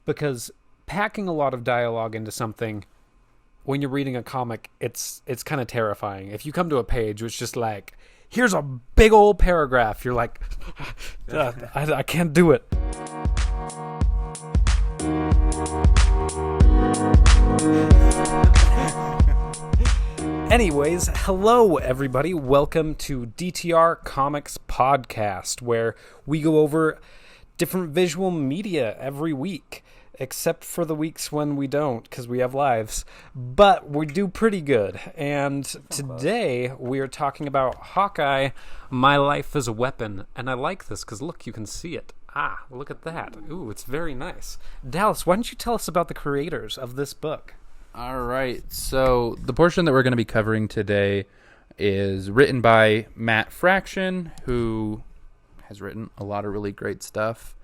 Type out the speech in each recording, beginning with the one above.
because packing a lot of dialogue into something when you're reading a comic, it's kind of terrifying. If you come to a page which just like, here's a big old paragraph, you're like, I can't do it. Anyways, hello everybody. Welcome to DTR Comics Podcast, where we go over different visual media every week, except for the weeks when we don't, because we have lives. But we do pretty good. And today we are talking about Hawkeye, My Life as a Weapon. And I like this because look, you can see it. Ah, look at that. Ooh, it's very nice. Dallas, why don't you tell us about the creators of this book? All right, so the portion that we're going to be covering today is written by Matt Fraction, who has written a lot of really great stuff.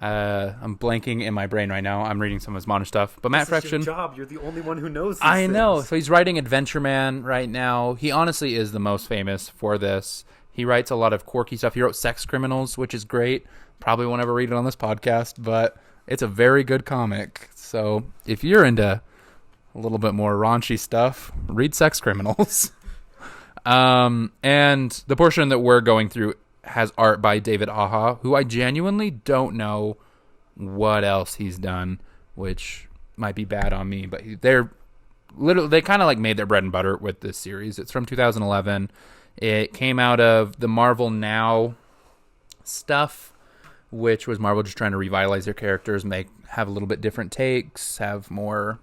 I'm blanking in my brain right now. I'm reading some of his modern stuff. But Matt Fraction... This is your job. You're the only one who knows these I know. things. So he's writing Adventure Man right now. He honestly is the most famous for this. He writes a lot of quirky stuff. He wrote Sex Criminals, which is great. Probably won't ever read it on this podcast, but it's a very good comic. So if you're into a little bit more raunchy stuff, read Sex Criminals. And the portion that we're going through has art by David Aja, who I genuinely don't know what else he's done, which might be bad on me, but they kind of like made their bread and butter with this series. It's from 2011. It came out of the Marvel Now stuff, which was Marvel just trying to revitalize their characters, have a little bit different takes, have more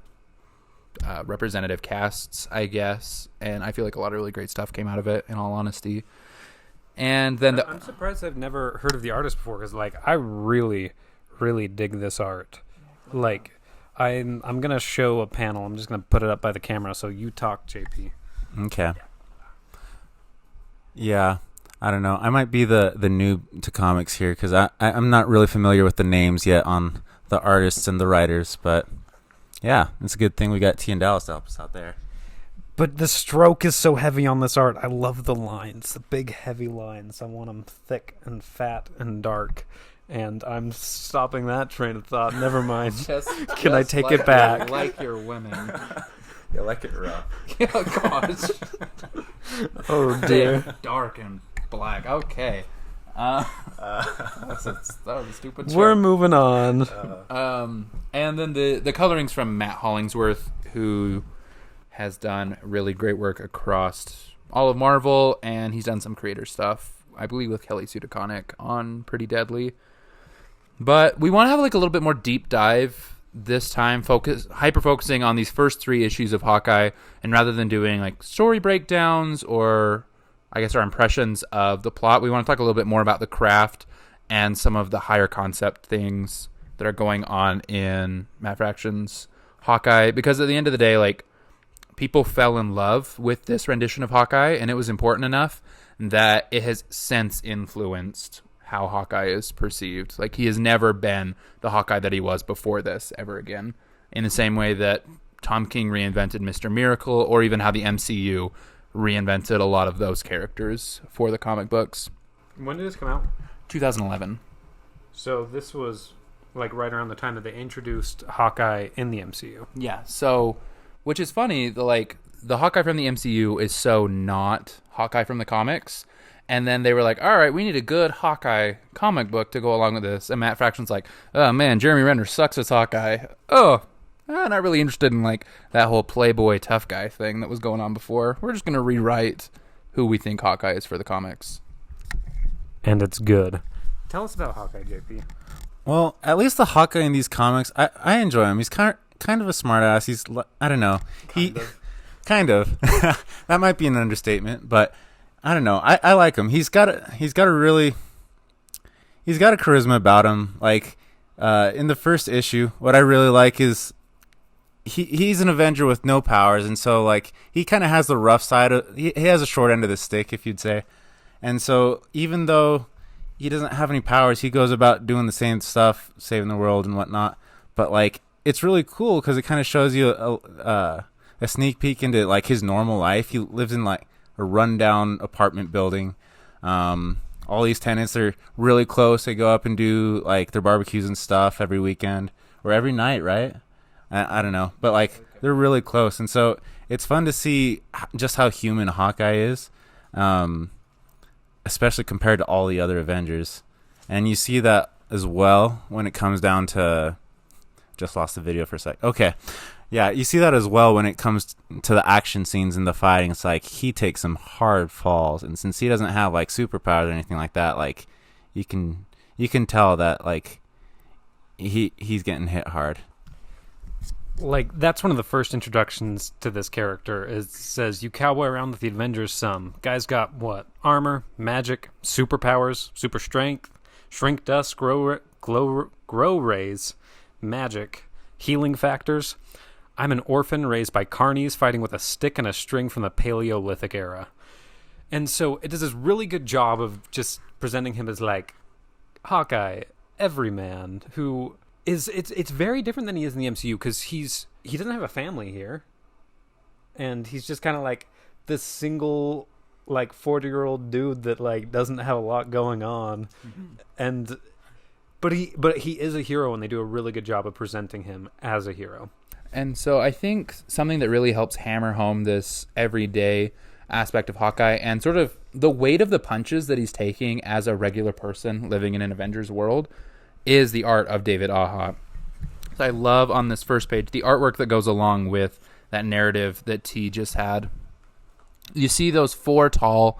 representative casts, I guess. And I feel like a lot of really great stuff came out of it, in all honesty. And then I'm surprised I've never heard of the artist before, because like I really, really dig this art. Like I'm gonna show a panel. I'm just gonna put it up by the camera. So you talk, JP. Okay. Yeah, I don't know. I might be the noob to comics here because I'm not really familiar with the names yet on the artists and the writers. But yeah, it's a good thing we got T and Dallas to help us out there. But the stroke is so heavy on this art. I love the lines, the big heavy lines. I want them thick and fat and dark. And I'm stopping that train of thought. Never mind. Can I take it back? Like your women. You like it rough. Oh, gosh. Oh, dear. Dark and black. Okay. That was a stupid joke. We're moving on. And then the coloring's from Matt Hollingsworth, who has done really great work across all of Marvel, and he's done some creator stuff, I believe, with Kelly Sue DeConnick on Pretty Deadly. But we want to have like a little bit more deep dive this time, hyper focusing on these first 3 issues of Hawkeye, and rather than doing like story breakdowns or I guess our impressions of the plot, we want to talk a little bit more about the craft and some of the higher concept things that are going on in Matt Fraction's Hawkeye, because at the end of the day, like, people fell in love with this rendition of Hawkeye, and it was important enough that it has since influenced how Hawkeye is perceived. Like, he has never been the Hawkeye that he was before this ever again, in the same way that Tom King reinvented Mr. Miracle, or even how the MCU reinvented a lot of those characters for the comic books. When did this come out? 2011. So this was like right around the time that they introduced Hawkeye in the MCU. Yeah, so, which is funny, the Hawkeye from the MCU is so not Hawkeye from the comics. And then they were like, all right, we need a good Hawkeye comic book to go along with this. And Matt Fraction's like, oh man, Jeremy Renner sucks as Hawkeye. Oh, I'm not really interested in like that whole playboy tough guy thing that was going on before. We're just going to rewrite who we think Hawkeye is for the comics. And it's good. Tell us about Hawkeye, JP. Well, at least the Hawkeye in these comics, I enjoy him. He's kind of a smartass. He's, I don't know. Kind of. That might be an understatement, but I don't know. I like him. He's got a charisma about him. Like in the first issue, what I really like is he's an Avenger with no powers, and so like he kind of has the rough side of he has a short end of the stick, if you'd say. And so even though he doesn't have any powers, he goes about doing the same stuff, saving the world and whatnot. But like it's really cool because it kind of shows you a sneak peek into like his normal life. He lives in like a rundown apartment building. All these tenants are really close. They go up and do like their barbecues and stuff every weekend, or every night, right? I don't know, but like they're really close, and so it's fun to see just how human Hawkeye is, especially compared to all the other Avengers. And you see that as well when it comes down to. Just lost the video for a sec. Okay, yeah, you see that as well when it comes to the action scenes and the fighting. It's like he takes some hard falls, and since he doesn't have like superpowers or anything like that, like you can tell that like he's getting hit hard. Like, that's one of the first introductions to this character. It says, you cowboy around with the Avengers some. Guy's got, what? Armor, magic, superpowers, super strength, shrink dust, grow rays, magic, healing factors. I'm an orphan raised by carnies fighting with a stick and a string from the Paleolithic era. And so it does this really good job of just presenting him as, like, Hawkeye, everyman, who... It's very different than he is in the MCU because he doesn't have a family here, and he's just kind of like this single like 40-year-old dude that like doesn't have a lot going on, and but he is a hero, and they do a really good job of presenting him as a hero. And so I think something that really helps hammer home this everyday aspect of Hawkeye and sort of the weight of the punches that he's taking as a regular person living in an Avengers world is the art of David Aja. So I love on this first page the artwork that goes along with that narrative that T just had. You see those 4 tall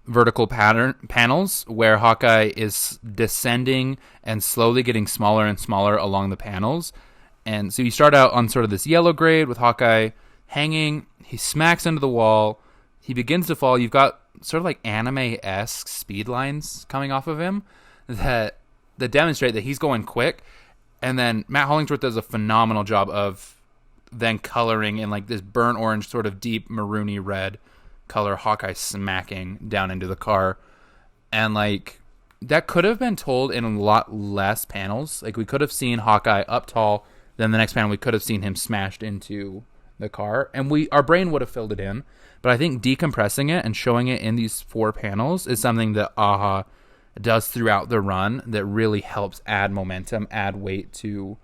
vertical panels where Hawkeye is descending and slowly getting smaller and smaller along the panels. And so you start out on sort of this yellow grade with Hawkeye hanging. He smacks into the wall. He begins to fall. You've got sort of like anime-esque speed lines coming off of him that demonstrate that he's going quick. And then Matt Hollingsworth does a phenomenal job of then coloring in like this burnt orange, sort of deep maroony red color, Hawkeye smacking down into the car. And like that could have been told in a lot less panels. Like we could have seen Hawkeye up tall, then the next panel we could have seen him smashed into the car, and our brain would have filled it in. But I think decompressing it and showing it in these 4 panels is something that Aja does throughout the run that really helps add momentum, add weight to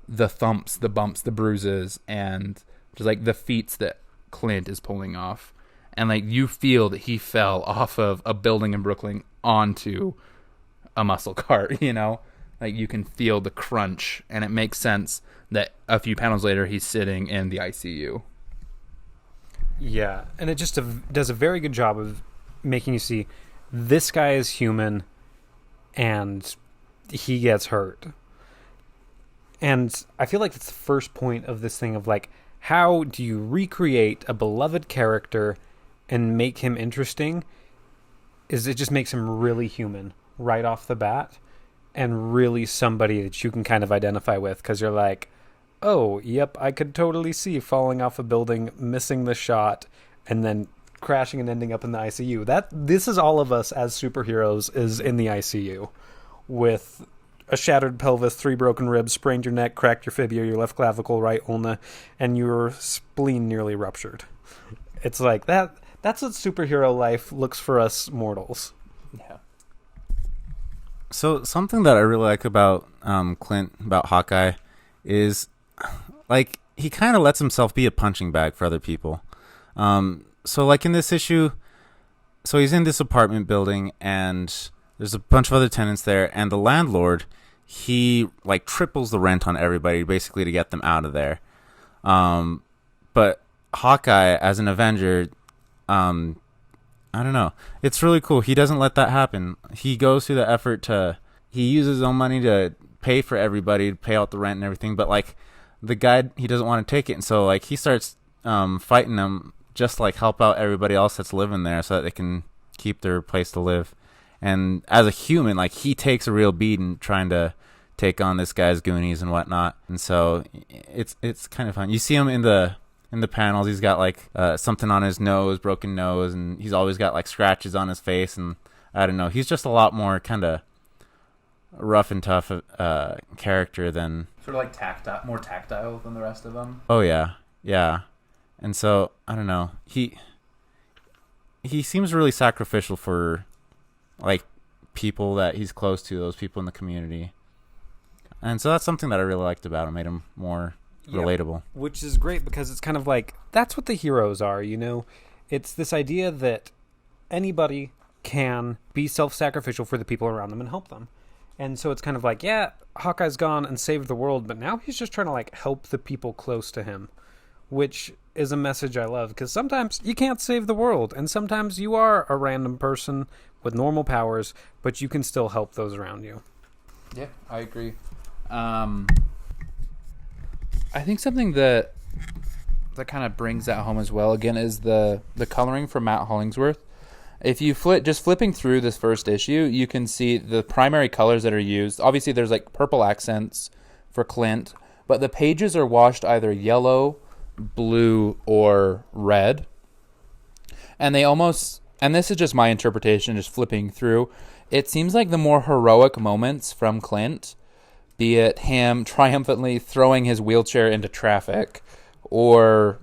the thumps, the bumps, the bruises, and just like the feats that Clint is pulling off. And like you feel that he fell off of a building in Brooklyn onto a muscle cart, you know? Like you can feel the crunch, and it makes sense that a few panels later he's sitting in the ICU. Yeah, and it just does a very good job of making you see this guy is human, and he gets hurt. And I feel like it's the first point of this thing of like, how do you recreate a beloved character and make him interesting? Is it just makes him really human right off the bat, and really somebody that you can kind of identify with, because you're like, oh, yep, I could totally see falling off a building, missing the shot, and then crashing and ending up in the ICU. This is all of us as superheroes is in the ICU with a shattered pelvis, 3 broken ribs, sprained your neck, cracked your fibula, your left clavicle, right ulna, and your spleen nearly ruptured. It's like that. That's what superhero life looks for us mortals. Yeah. So something that I really like about Clint, about Hawkeye, is like he kind of lets himself be a punching bag for other people. So like in this issue, so he's in this apartment building and there's a bunch of other tenants there, and the landlord, he like triples the rent on everybody basically to get them out of there. But Hawkeye as an Avenger, I don't know. It's really cool. He doesn't let that happen. He goes through the effort he uses his own money to pay for everybody, to pay out the rent and everything. But like the guy, he doesn't want to take it. And so like he starts fighting them just to like help out everybody else that's living there so that they can keep their place to live. And as a human, like he takes a real beating trying to take on this guy's goonies and whatnot. And so it's kind of fun. You see him in the panels, he's got like something on his nose, broken nose, and he's always got like scratches on his face, and I don't know, he's just a lot more kind of rough and tough character than Sort of like more tactile than the rest of them. Oh yeah. And so I don't know, he seems really sacrificial for like people that he's close to, those people in the community. And so that's something that I really liked about him, made him more relatable. Which is great because it's kind of like, that's what the heroes are, It's this idea that anybody can be self-sacrificial for the people around them and help them. And so it's kind of like, yeah, Hawkeye's gone and saved the world, but now he's just trying to like help the people close to him, which is a message I love, because sometimes you can't save the world, and sometimes you are a random person with normal powers, but you can still help those around you. Yeah, I agree. I think something that kind of brings that home as well, again, is the coloring from Matt Hollingsworth. If you flipping through this first issue, you can see the primary colors that are used. Obviously, there's like purple accents for Clint, but the pages are washed either yellow, blue, or red. And this is just my interpretation, just flipping through, it seems like the more heroic moments from Clint, be it him triumphantly throwing his wheelchair into traffic, or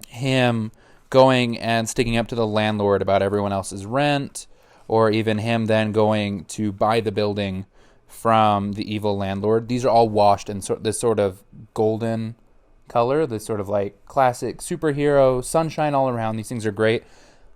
him going and sticking up to the landlord about everyone else's rent, or even him then going to buy the building from the evil landlord. These are all washed in this sort of golden color, this sort of like classic superhero, sunshine all around. These things are great.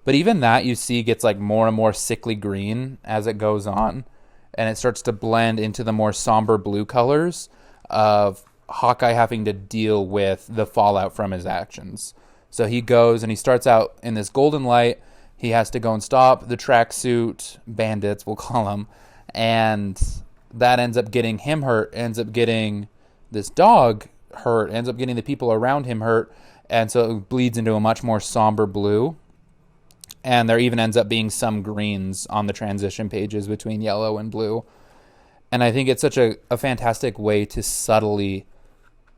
But even that you see gets like more and more sickly green as it goes on, and it starts to blend into the more somber blue colors of Hawkeye having to deal with the fallout from his actions. So he goes and he starts out in this golden light. He has to go and stop the tracksuit bandits, we'll call them, and that ends up getting him hurt, ends up getting this dog hurt, ends up getting the people around him hurt, and so it bleeds into a much more somber blue. And there even ends up being some greens on the transition pages between yellow and blue. And I think it's such a fantastic way to subtly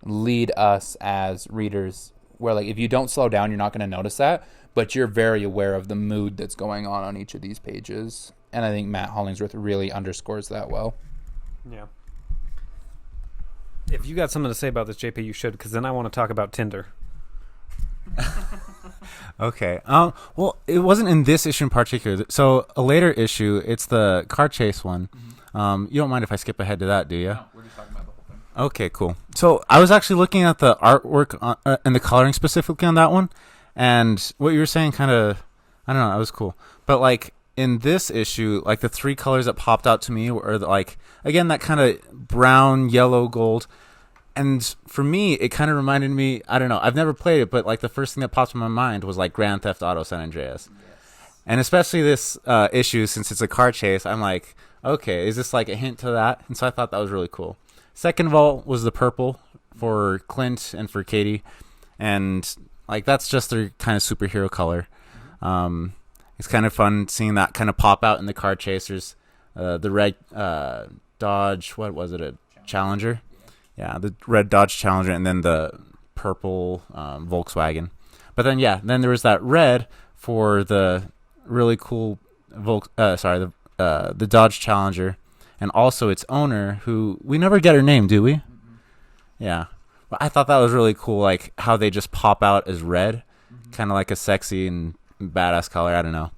lead us as readers, where like if you don't slow down, you're not going to notice that, but you're very aware of the mood that's going on each of these pages. And I think Matt Hollingsworth really underscores that well. Yeah. If you got something to say about this, JP, you should, because then I want to talk about Tinder. Okay. Well, it wasn't in this issue in particular. So a later issue, it's the car chase one. You don't mind if I skip ahead to that, do you? No, we're just talking about the whole thing. Okay, cool. So I was actually looking at the artwork and the coloring specifically on that one, and what you were saying kind of, I don't know, that was cool. But like in this issue, like the three colors that popped out to me were like, again, that kind of brown, yellow, gold. And for me, it kind of reminded me, I don't know, I've never played it, but like the first thing that popped in my mind was like Grand Theft Auto San Andreas. Yes. And especially this issue, since it's a car chase, I'm like, okay, is this like a hint to that? And so I thought that was really cool. Second of all was the purple for Clint and for Katie. And like that's just their kind of superhero color. It's kind of fun seeing that kind of pop out in the car chasers. The red Dodge, what was it, a Challenger? Yeah, the red Dodge Challenger, and then the purple Volkswagen. But then, then there was that red for the really cool the Dodge Challenger, and also its owner, who we never get her name, do we? Mm-hmm. Yeah, but I thought that was really cool, like how they just pop out as red, kind of like a sexy and badass color. I don't know,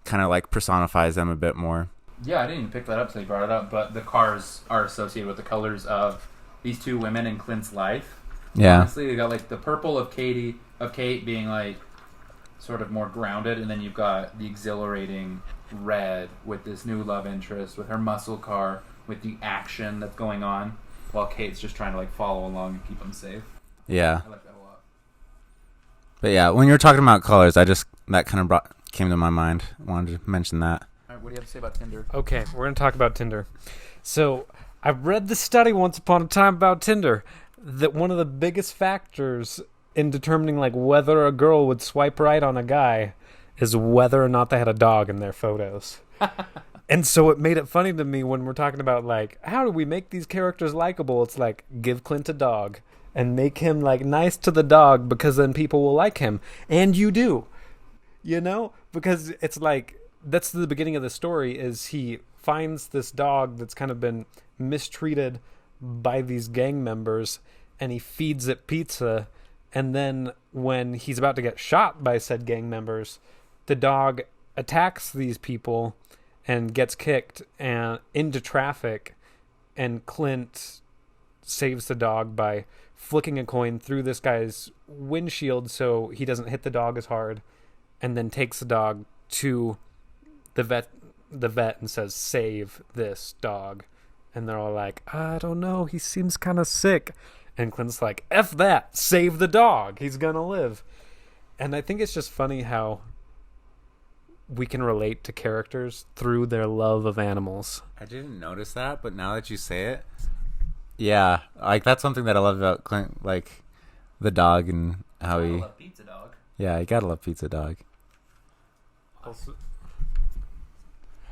kind of like personifies them a bit more. Yeah, I didn't even pick that up until you brought it up, but the cars are associated with the colors of these two women in Clint's life. Yeah. Honestly, they got like the purple of Kate being like sort of more grounded, and then you've got the exhilarating red with this new love interest, with her muscle car, with the action that's going on, while Kate's just trying to like follow along and keep them safe. Yeah. I like that a lot. But yeah, when you were talking about colors, that kind of came to my mind. I wanted to mention that. All right, what do you have to say about Tinder? Okay, we're going to talk about Tinder. So I read the study once upon a time about Tinder, that one of the biggest factors in determining like whether a girl would swipe right on a guy is whether or not they had a dog in their photos. And so it made it funny to me when we're talking about like, how do we make these characters likable? It's like, give Clint a dog and make him like nice to the dog, because then people will like him. And you do, because it's like, that's the beginning of the story, is he finds this dog that's kind of been mistreated by these gang members, and he feeds it pizza. And then when he's about to get shot by said gang members, the dog attacks these people and gets kicked and into traffic and Clint saves the dog by flicking a coin through this guy's windshield so he doesn't hit the dog as hard, and then takes the dog to the vet and says, "Save this dog." And they're all like, "I don't know, he seems kind of sick." And Clint's like, "F that, save the dog, he's gonna live." And I think it's just funny how we can relate to characters through their love of animals. I didn't notice that, but now that you say it, yeah, like that's something that I love about Clint, like the dog and how I he. love Pizza Dog. Yeah, you gotta love Pizza Dog.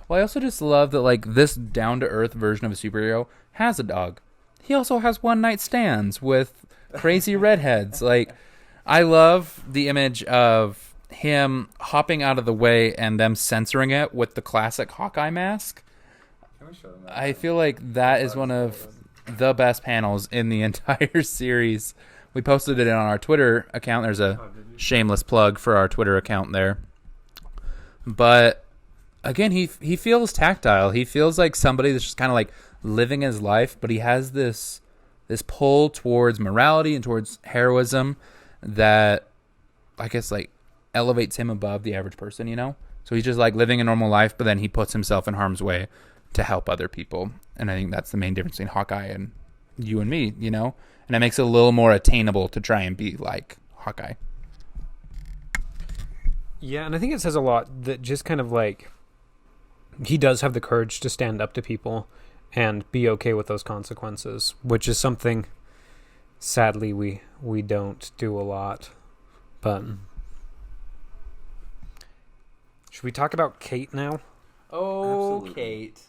Well, I also just love that, like, this down-to-earth version of a superhero has a dog. He also has one-night stands with crazy redheads. Like, I love the image of him hopping out of the way and them censoring it with the classic Hawkeye mask. Can we show them that? I feel like that is one of the best panels in the entire series. We posted it on our Twitter account. There's a shameless plug for our Twitter account there. But again, he feels tactile. He feels like somebody that's just kind of like living his life, but he has this pull towards morality and towards heroism that I guess like elevates him above the average person, you know? So he's just like living a normal life, but then he puts himself in harm's way to help other people. And I think that's the main difference between Hawkeye and you and me, you know? And it makes it a little more attainable to try and be like Hawkeye. Yeah, and I think it says a lot that just kind of like he does have the courage to stand up to people and be okay with those consequences, which is something sadly we don't do a lot. But should we talk about Kate now? Oh, Absolutely. Kate.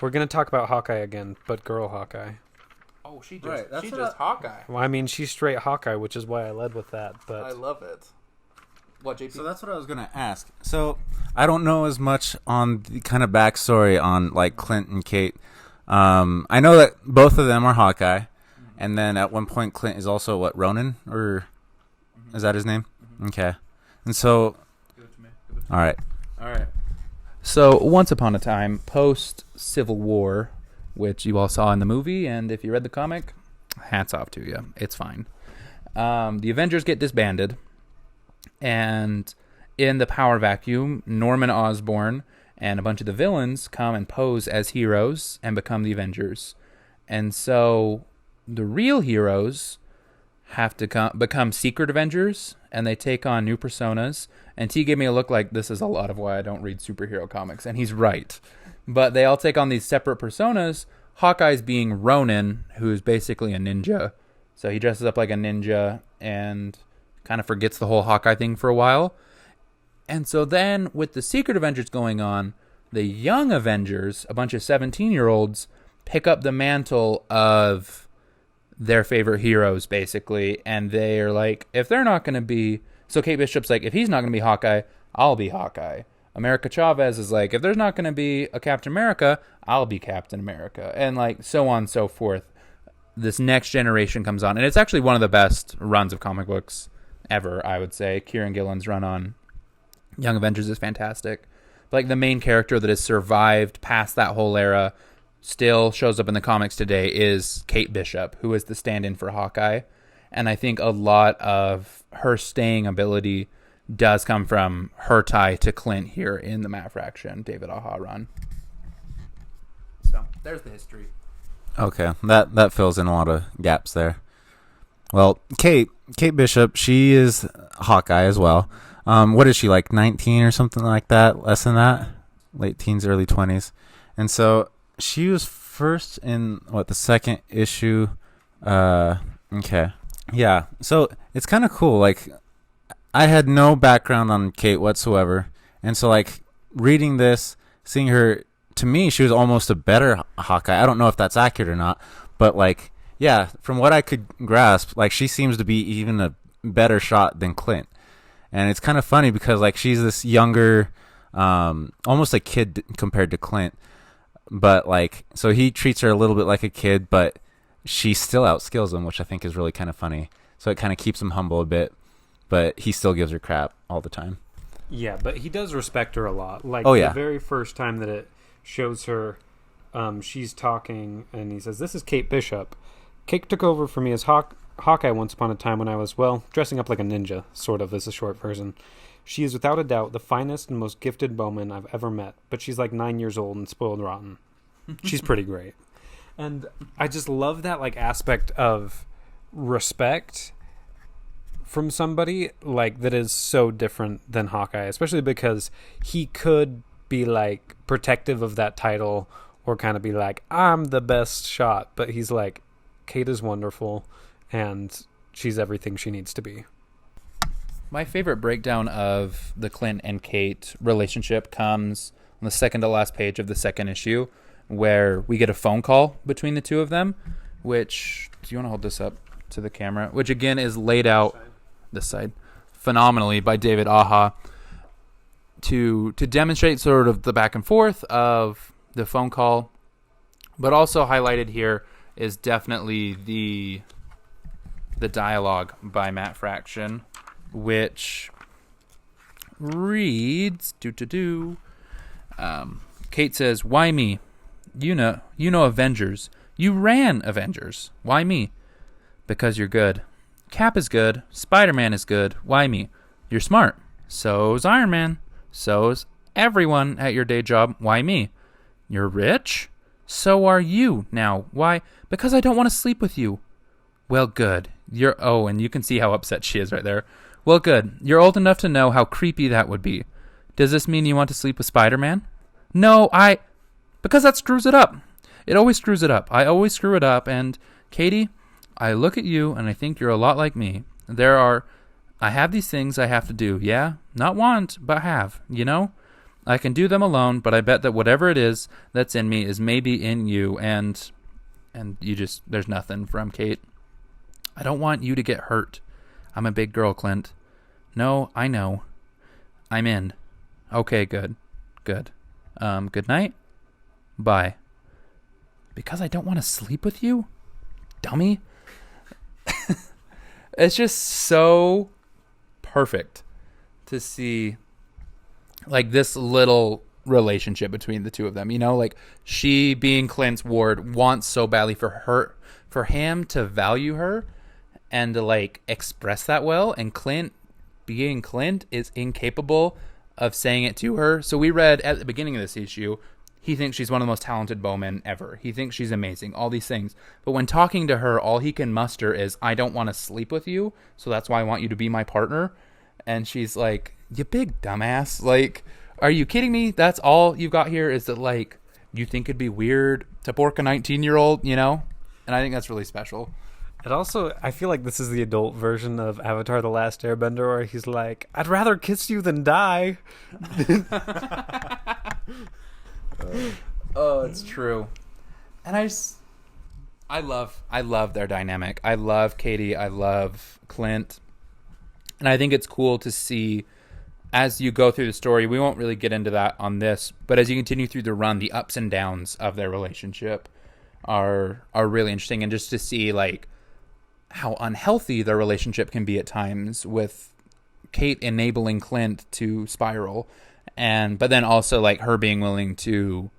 We're going to talk about Hawkeye again, but girl Hawkeye. Oh, she's Right, that's what just Hawkeye. Well, I mean, she's straight Hawkeye, which is why I led with that. But love it. What, JP? So that's what I was gonna ask. So I don't know as much on the kind of backstory on like Clint and Kate. I know that both of them are Hawkeye, and then at one point Clint is also what, Ronin, or is that his name? Okay, and so all right. So, once upon a time, post-Civil War, which you all saw in the movie, and if you read the comic, hats off to you. It's fine. The Avengers get disbanded, and in the power vacuum, Norman Osborn and a bunch of the villains come and pose as heroes and become the Avengers. And so, the real heroes have to become secret Avengers, and they take on new personas. And T gave me a look like this is a lot of why I don't read superhero comics, and he's right. But they all take on these separate personas. Hawkeye's being Ronin, who's basically a ninja. So he dresses up like a ninja and kind of forgets the whole Hawkeye thing for a while. And so then with the secret Avengers going on, the young Avengers, a bunch of 17-year-olds, pick up the mantle of their favorite heroes, basically. And they're like, if they're not going to be... So Kate Bishop's like, if he's not going to be Hawkeye, I'll be Hawkeye. America Chavez is like, if there's not going to be a Captain America, I'll be Captain America. And like so on and so forth. This next generation comes on. And it's actually one of the best runs of comic books ever, I would say. Kieran Gillen's run on Young Avengers is fantastic. But like the main character that has survived past that whole era, still shows up in the comics today, is Kate Bishop, who is the stand-in for Hawkeye. And I think a lot of her staying ability does come from her tie to Clint here in the Matt Fraction, David Aja run. So, there's the history. Okay, that fills in a lot of gaps there. Well, Kate Bishop, she is Hawkeye as well. What is she, like 19 or something like that? Less than that? Late teens, early 20s. And so she was first in, the second issue? Okay. Yeah, so it's kind of cool. Like, I had no background on Kate whatsoever. And so, like, reading this, seeing her, to me, she was almost a better Hawkeye. I don't know if that's accurate or not. But, like, yeah, from what I could grasp, like, she seems to be even a better shot than Clint. And it's kind of funny because, like, she's this younger, almost a kid compared to Clint. But, like, so he treats her a little bit like a kid, but she still outskills him, which I think is really kind of funny. So it kind of keeps him humble a bit, but he still gives her crap all the time. Yeah, but he does respect her a lot. Like, Oh, yeah. the very first time that it shows her she's talking, and he says, "This is Kate Bishop. Kate took over for me as Hawkeye once upon a time when I was, well, dressing up like a ninja, sort of, is a short version. She is without a doubt the finest and most gifted bowman I've ever met, but she's like 9 years old and spoiled rotten. She's pretty great." And I just love that like aspect of respect from somebody like that is so different than Hawkeye, especially because he could be like protective of that title or kind of be like, I'm the best shot, but he's like, Kate is wonderful and she's everything she needs to be. My favorite breakdown of the Clint and Kate relationship comes on the second to last page of the second issue, where we get a phone call between the two of them, which, do you want to hold this up to the camera? Which again is laid out this side phenomenally by David Aja to demonstrate sort of the back and forth of the phone call, but also highlighted here is definitely the dialogue by Matt Fraction, which reads Kate says, "Why me? You know Avengers. You ran Avengers. Why me? Because you're good. Cap is good. Spider-Man is good. Why me? You're smart. So's Iron Man. So's everyone at your day job. Why me? You're rich. So are you. Now, why? Because I don't want to sleep with you. Well, good. And you can see how upset she is right there. Well, good. You're old enough to know how creepy that would be. Does this mean you want to sleep with Spider-Man? No, because that screws it up. It always screws it up. I always screw it up. And Katie, I look at you and I think you're a lot like me. I have these things I have to do. Yeah, not want, but have, I can do them alone, but I bet that whatever it is that's in me is maybe in you. And there's nothing from Kate. I don't want you to get hurt. I'm a big girl, Clint. No, I know. I'm in. Okay, good. Good night. Bye. Because I don't want to sleep with you? Dummy. It's just so perfect to see like this little relationship between the two of them. Like she, being Clint's ward, wants so badly for him to value her and to like express that well, and Clint, being Clint, is incapable of saying it to her. So we read at the beginning of this issue, he thinks she's one of the most talented bowmen ever. He thinks she's amazing, all these things. But when talking to her, all he can muster is, I don't want to sleep with you, so that's why I want you to be my partner. And she's like, you big dumbass. Like, are you kidding me? That's all you've got here is that, like, you think it'd be weird to pork a 19-year-old, And I think that's really special. It also, I feel like this is the adult version of Avatar: The Last Airbender, where he's like, I'd rather kiss you than die. Oh, it's true. And I love their dynamic. I love Katie. I love Clint. And I think it's cool to see as you go through the story. We won't really get into that on this, but as you continue through the run, the ups and downs of their relationship are really interesting. And just to see like how unhealthy their relationship can be at times, with Kate enabling Clint to spiral, but then also like her being willing to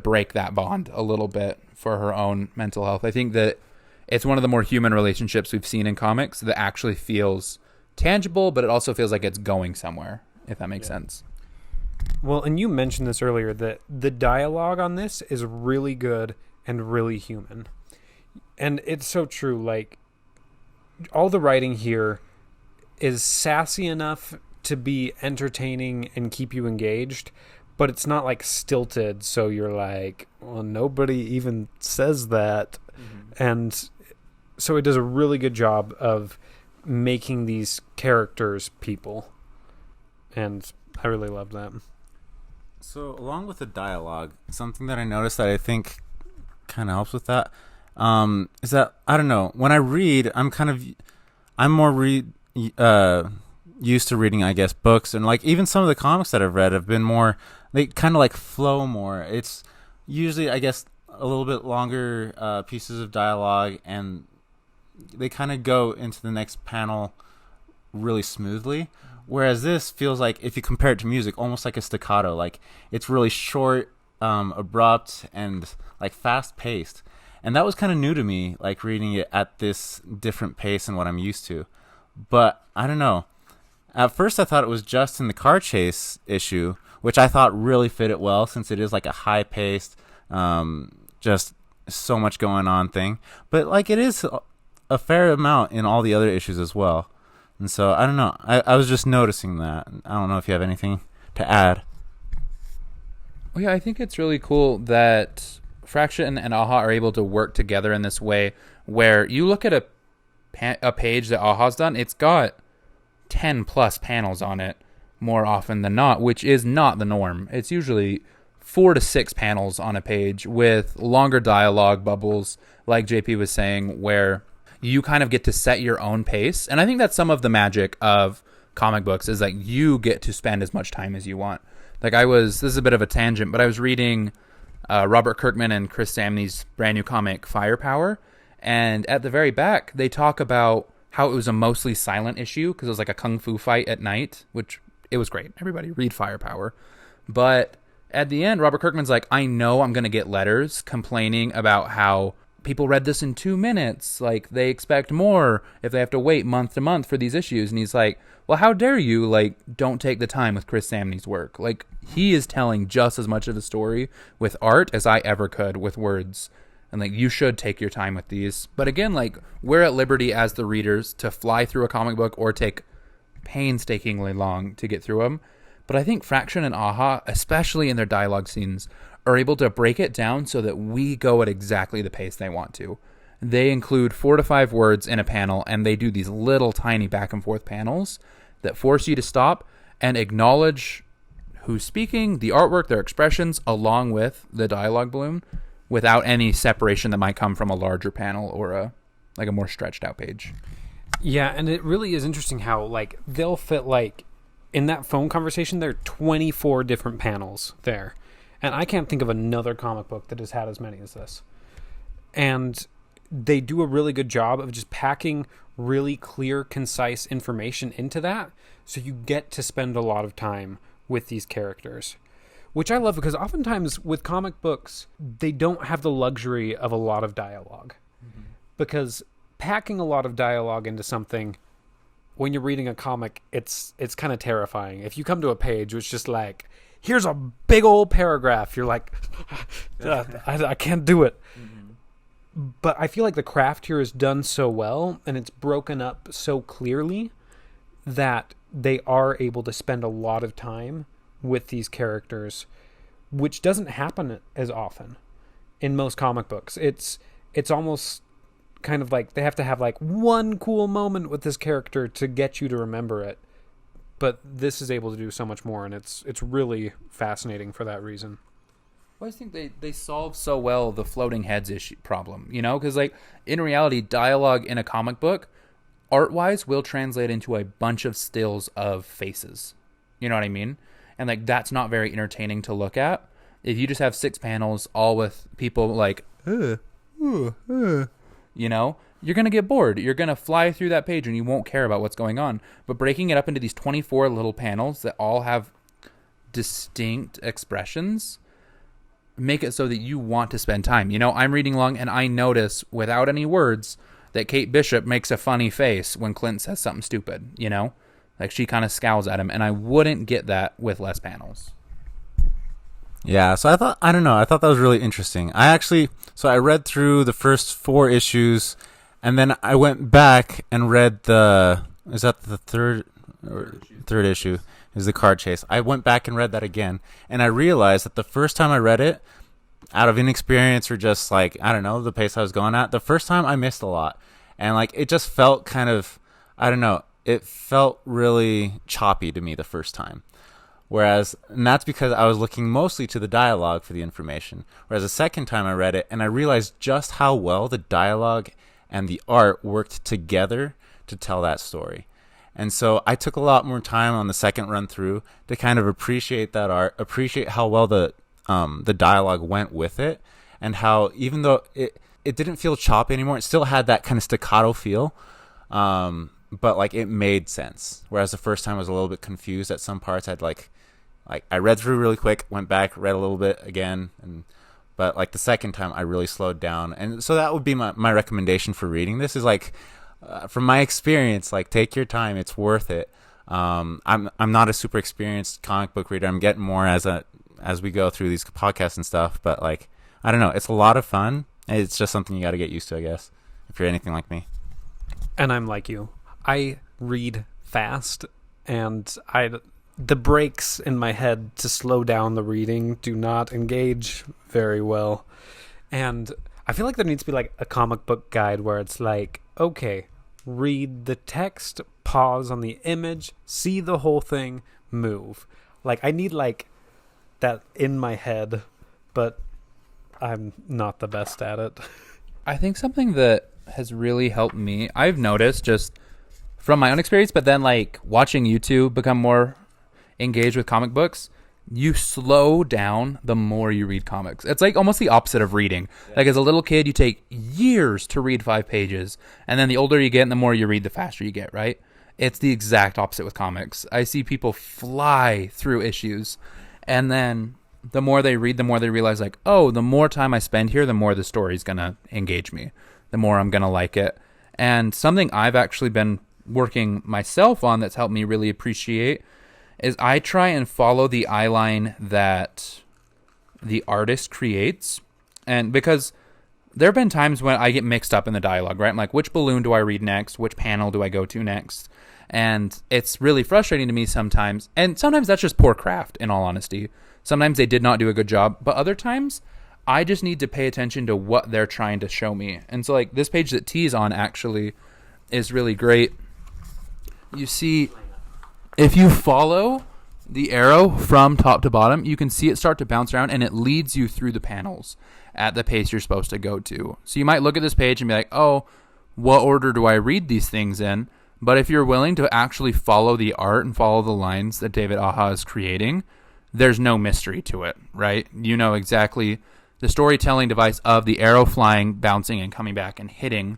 break that bond a little bit for her own mental health. I think that it's one of the more human relationships we've seen in comics that actually feels tangible, but it also feels like it's going somewhere, if that makes sense. Well, and you mentioned this earlier, that the dialogue on this is really good and really human. And it's so true. Like, all the writing here is sassy enough to be entertaining and keep you engaged, but it's not like stilted, so you're like, well, nobody even says that. Mm-hmm. And so it does a really good job of making these characters people, and I really love that. So along with the dialogue, something that I noticed that I think kind of helps with that is that, I don't know, when I read, I'm more used to reading, I guess, books, and like even some of the comics that I've read have been more, they kind of like flow more. It's usually, I guess, a little bit longer pieces of dialogue, and they kind of go into the next panel really smoothly. Whereas this feels like, if you compare it to music, almost like a staccato. Like, it's really short abrupt and like fast paced, and that was kind of new to me, like reading it at this different pace than what I'm used to. But I don't know. At first, I thought it was just in the car chase issue, which I thought really fit it well, since it is like a high paced, just so much going on thing. But like it is a fair amount in all the other issues as well. And so I don't know. I was just noticing that. I don't know if you have anything to add. Well, yeah, I think it's really cool that Fraction and Aha are able to work together in this way, where you look at a page that Aha's done, it's got 10 plus panels on it more often than not, which is not the norm. It's usually 4 to 6 panels on a page with longer dialogue bubbles, like JP was saying, where you kind of get to set your own pace. And I think that's some of the magic of comic books, is like you get to spend as much time as you want. Like this is a bit of a tangent, but I was reading Robert Kirkman and Chris Samney's brand new comic, Firepower. And at the very back, they talk about how it was a mostly silent issue because it was like a kung fu fight at night, which it was great. Everybody read Firepower. But at the end, Robert Kirkman's like, I know I'm going to get letters complaining about how people read this in 2 minutes. Like, they expect more if they have to wait month to month for these issues. And he's like, well, how dare you, like, don't take the time with Chris Samney's work. Like, he is telling just as much of the story with art as I ever could with words. And, like, you should take your time with these. But again, like, we're at liberty as the readers to fly through a comic book or take painstakingly long to get through them. But I think Fraction and Aha, especially in their dialogue scenes, are able to break it down so that we go at exactly the pace they want to. They include 4 to 5 words in a panel, and they do these little tiny back and forth panels that force you to stop and acknowledge who's speaking, the artwork, their expressions, along with the dialogue bloom, without any separation that might come from a larger panel or a more stretched out page. Yeah, and it really is interesting how, like, they'll fit, like, in that phone conversation, there are 24 different panels there. And I can't think of another comic book that has had as many as this. And they do a really good job of just packing really clear, concise information into that, so you get to spend a lot of time with these characters. Which I love, because oftentimes with comic books, they don't have the luxury of a lot of dialogue. Mm-hmm. Because packing a lot of dialogue into something, when you're reading a comic, it's kind of terrifying. If you come to a page which just like, here's a big old paragraph, you're like, I can't do it. Mm-hmm. But I feel like the craft here is done so well, and it's broken up so clearly that they are able to spend a lot of time with these characters, which doesn't happen as often in most comic books. It's almost kind of like they have to have like one cool moment with this character to get you to remember it. But this is able to do so much more, and it's really fascinating for that reason. Well, I think they solve so well the floating heads issue problem, you know? Because, like, in reality, dialogue in a comic book, art-wise, will translate into a bunch of stills of faces. You know what I mean? And, like, that's not very entertaining to look at. If you just have 6 panels, all with people like, you know, you're going to get bored. You're going to fly through that page, and you won't care about what's going on. But breaking it up into these 24 little panels that all have distinct expressions make it so that you want to spend time. You know, I'm reading along and I notice without any words that Kate Bishop makes a funny face when Clint says something stupid, you know? Like, she kind of scowls at him, and I wouldn't get that with less panels. Yeah, so I thought that was really interesting. I read through the first 4 issues, and then I went back and read is that the third issue? Is the car chase. I went back and read that again, and I realized that the first time I read it, out of inexperience or just like, I don't know, the pace I was going at, the first time I missed a lot. And like, it just felt kind of, I don't know, it felt really choppy to me the first time. And that's because I was looking mostly to the dialogue for the information. Whereas the second time I read it, and I realized just how well the dialogue and the art worked together to tell that story. And so I took a lot more time on the second run through to kind of appreciate that art, appreciate how well the dialogue went with it, and how even though it didn't feel choppy anymore, it still had that kind of staccato feel, but like it made sense. Whereas the first time I was a little bit confused at some parts. I'd like like I read through really quick, went back, read a little bit again, but like the second time I really slowed down. And so that would be my recommendation for reading this is like, from my experience, like take your time. It's worth it. I'm not a super experienced comic book reader. I'm getting more as we go through these podcasts and stuff, but like, I don't know. It's a lot of fun. It's just something you got to get used to, I guess, if you're anything like me. And I'm like you. I read fast, and the breaks in my head to slow down the reading do not engage very well. And I feel like there needs to be like a comic book guide where it's like, okay, read the text, pause on the image, see the whole thing, move. Like I need like that in my head, but I'm not the best at it. I think something that has really helped me, I've noticed just from my own experience, but then like watching YouTube become more engaged with comic books, you slow down the more you read comics. It's like almost the opposite of reading. Yeah. Like as a little kid, you take years to read 5 pages, and then the older you get and the more you read, the faster you get, right? It's the exact opposite with comics. I see people fly through issues, and then the more they read, the more they realize like, oh, the more time I spend here, the more the story's going to engage me, the more I'm going to like it. And something I've actually been working myself on that's helped me really appreciate is I try and follow the eye line that the artist creates. And because there have been times when I get mixed up in the dialogue, right? I'm like, which balloon do I read next? Which panel do I go to next? And it's really frustrating to me sometimes. And sometimes that's just poor craft, in all honesty. Sometimes they did not do a good job. But other times, I just need to pay attention to what they're trying to show me. And so like this page that T's on actually is really great. You see, if you follow the arrow from top to bottom, you can see it start to bounce around, and it leads you through the panels at the pace you're supposed to go to. So you might look at this page and be like, oh, what order do I read these things in? But if you're willing to actually follow the art and follow the lines that David Aja is creating, there's no mystery to it, right? You know exactly the storytelling device of the arrow flying, bouncing, and coming back and hitting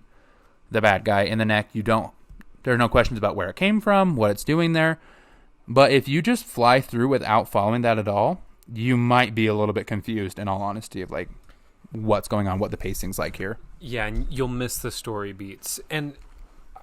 the bad guy in the neck. There are no questions about where it came from, what it's doing there. But if you just fly through without following that at all, you might be a little bit confused, in all honesty, of like what's going on, what the pacing's like here. Yeah, and you'll miss the story beats. And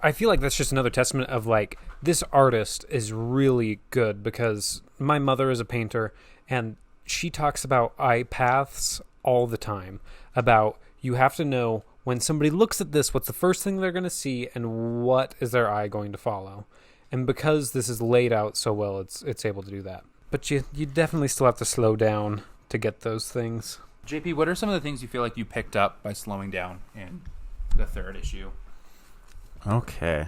I feel like that's just another testament of like this artist is really good, because my mother is a painter, and she talks about eye paths all the time, about you have to know when somebody looks at this, what's the first thing they're going to see, and what is their eye going to follow. And because this is laid out so well, it's able to do that. But you definitely still have to slow down to get those things. JP, what are some of the things you feel like you picked up by slowing down in the 3rd issue? Okay.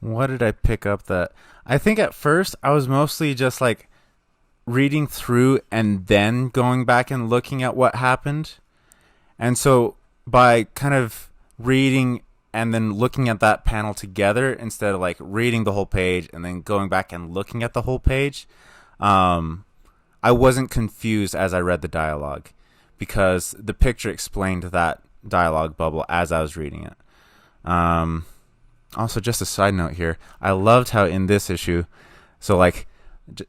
What did I pick up that... I think at first I was mostly just like reading through and then going back and looking at what happened. And so by kind of reading and then looking at that panel together instead of like reading the whole page and then going back and looking at the whole page, I wasn't confused as I read the dialogue, because the picture explained that dialogue bubble as I was reading it. Also, just a side note here, I loved how in this issue, so like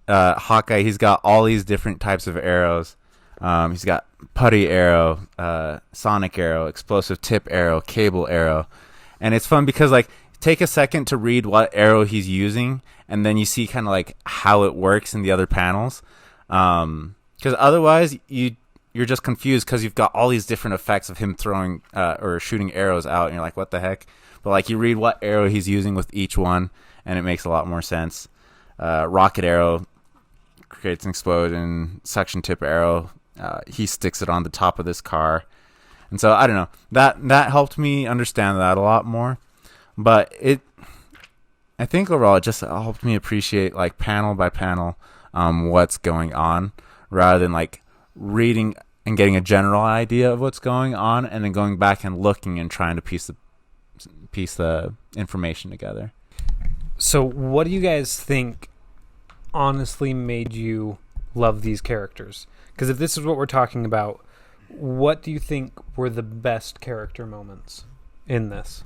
Hawkeye, he's got all these different types of arrows. He's got putty arrow, sonic arrow, explosive tip arrow, cable arrow. And it's fun because like take a second to read what arrow he's using, and then you see kind of like how it works in the other panels. Because otherwise you're just confused because you've got all these different effects of him throwing or shooting arrows out, and you're like, what the heck? But like you read what arrow he's using with each one, and it makes a lot more sense. Rocket arrow creates an explosion. Suction tip arrow, he sticks it on the top of this car. And so I don't know, that helped me understand that a lot more. But I think overall it just helped me appreciate like panel by panel what's going on, rather than like reading and getting a general idea of what's going on and then going back and looking and trying to piece the information together. So what do you guys think honestly made you love these characters? Because if this is what we're talking about, what do you think were the best character moments in this?